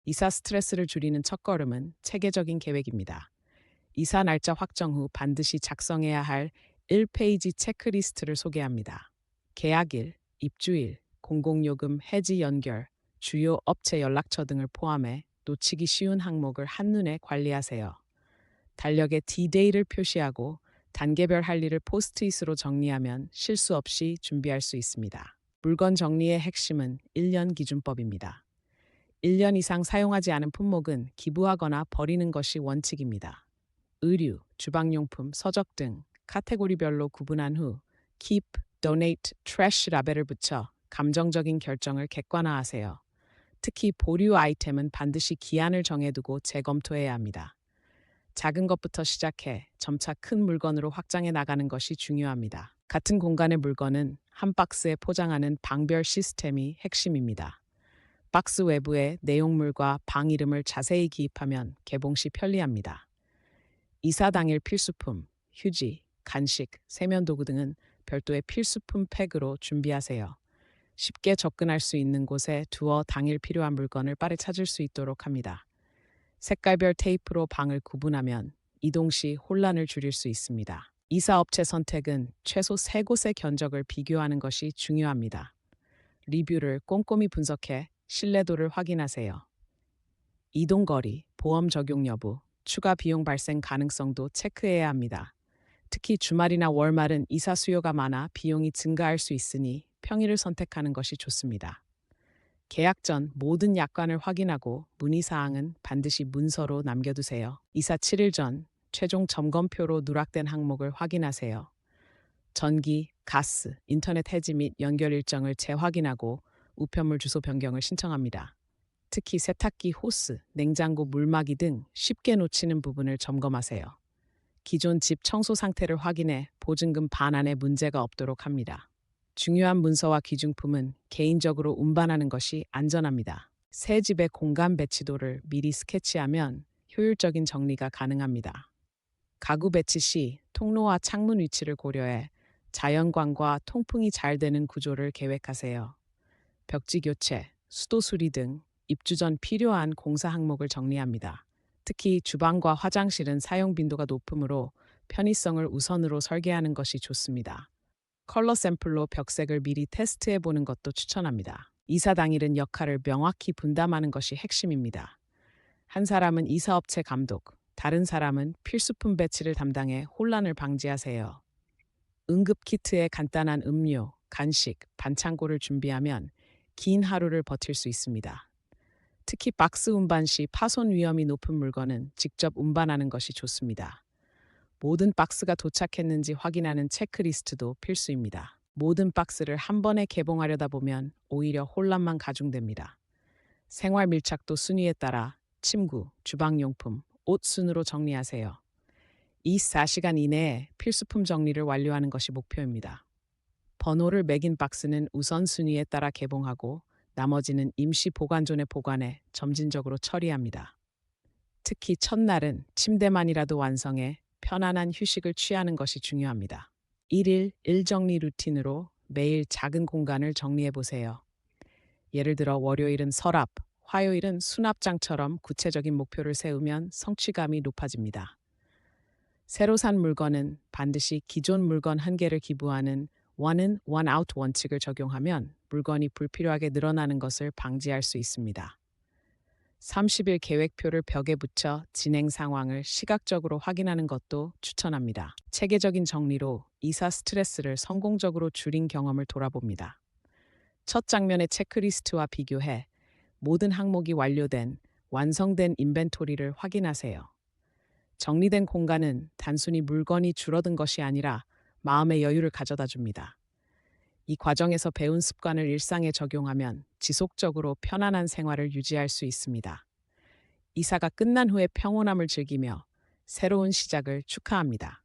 이사 스트레스를 줄이는 첫걸음은 체계적인 계획입니다. 이사 날짜 확정 후 반드시 작성해야 할 1페이지 체크리스트를 소개합니다. 계약일, 입주일, 공공요금 해지 연결, 주요 업체 연락처 등을 포함해 놓치기 쉬운 항목을 한눈에 관리하세요. 달력에 D-Day를 표시하고 단계별 할 일을 포스트잇으로 정리하면 실수 없이 준비할 수 있습니다. 물건 정리의 핵심은 1년 기준법입니다. 1년 이상 사용하지 않은 품목은 기부하거나 버리는 것이 원칙입니다. 의류, 주방용품, 서적 등 카테고리별로 구분한 후 Keep, Donate, Trash 라벨을 붙여 감정적인 결정을 객관화하세요. 특히 보류 아이템은 반드시 기한을 정해두고 재검토해야 합니다. 작은 것부터 시작해 점차 큰 물건으로 확장해 나가는 것이 중요합니다. 같은 공간의 물건은 한 박스에 포장하는 방별 시스템이 핵심입니다. 박스 외부에 내용물과 방 이름을 자세히 기입하면 개봉 시 편리합니다. 이사 당일 필수품, 휴지, 간식, 세면도구 등은 별도의 필수품 팩으로 준비하세요. 쉽게 접근할 수 있는 곳에 두어 당일 필요한 물건을 빠르게 찾을 수 있도록 합니다. 색깔별 테이프로 방을 구분하면 이동 시 혼란을 줄일 수 있습니다. 이사 업체 선택은 최소 3곳의 견적을 비교하는 것이 중요합니다. 리뷰를 꼼꼼히 분석해 신뢰도를 확인하세요. 이동 거리, 보험 적용 여부, 추가 비용 발생 가능성도 체크해야 합니다. 특히 주말이나 월말은 이사 수요가 많아 비용이 증가할 수 있으니 평일을 선택하는 것이 좋습니다. 계약 전 모든 약관을 확인하고 문의사항은 반드시 문서로 남겨두세요. 이사 7일 전 최종 점검표로 누락된 항목을 확인하세요. 전기, 가스, 인터넷 해지 및 연결 일정을 재확인하고 우편물 주소 변경을 신청합니다. 특히 세탁기 호스, 냉장고 물막이 등 쉽게 놓치는 부분을 점검하세요. 기존 집 청소 상태를 확인해 보증금 반환에 문제가 없도록 합니다. 중요한 문서와 귀중품은 개인적으로 운반하는 것이 안전합니다. 새 집의 공간 배치도를 미리 스케치하면 효율적인 정리가 가능합니다. 가구 배치 시 통로와 창문 위치를 고려해 자연광과 통풍이 잘 되는 구조를 계획하세요. 벽지 교체, 수도 수리 등 입주 전 필요한 공사 항목을 정리합니다. 특히 주방과 화장실은 사용 빈도가 높으므로 편의성을 우선으로 설계하는 것이 좋습니다. 컬러 샘플로 벽색을 미리 테스트해 보는 것도 추천합니다. 이사 당일은 역할을 명확히 분담하는 것이 핵심입니다. 한 사람은 이사업체 감독, 다른 사람은 필수품 배치를 담당해 혼란을 방지하세요. 응급 키트에 간단한 음료, 간식, 반창고를 준비하면 긴 하루를 버틸 수 있습니다. 특히 박스 운반 시 파손 위험이 높은 물건은 직접 운반하는 것이 좋습니다. 모든 박스가 도착했는지 확인하는 체크리스트도 필수입니다. 모든 박스를 한 번에 개봉하려다 보면 오히려 혼란만 가중됩니다. 생활 밀착도 순위에 따라 침구, 주방용품, 옷 순으로 정리하세요. 24시간 이내에 필수품 정리를 완료하는 것이 목표입니다. 번호를 매긴 박스는 우선순위에 따라 개봉하고 나머지는 임시 보관존에 보관해 점진적으로 처리합니다. 특히 첫날은 침대만이라도 완성해 편안한 휴식을 취하는 것이 중요합니다. 1일 1정리 루틴으로 매일 작은 공간을 정리해 보세요. 예를 들어 월요일은 서랍, 화요일은 수납장처럼 구체적인 목표를 세우면 성취감이 높아집니다. 새로 산 물건은 반드시 기존 물건 한 개를 기부하는 one in, one out 원칙을 적용하면 물건이 불필요하게 늘어나는 것을 방지할 수 있습니다. 30일 계획표를 벽에 붙여 진행 상황을 시각적으로 확인하는 것도 추천합니다. 체계적인 정리로 이사 스트레스를 성공적으로 줄인 경험을 돌아봅니다. 첫 장면의 체크리스트와 비교해 모든 항목이 완료된 완성된 인벤토리를 확인하세요. 정리된 공간은 단순히 물건이 줄어든 것이 아니라 마음의 여유를 가져다 줍니다. 이 과정에서 배운 습관을 일상에 적용하면 지속적으로 편안한 생활을 유지할 수 있습니다. 이사가 끝난 후에 평온함을 즐기며 새로운 시작을 축하합니다.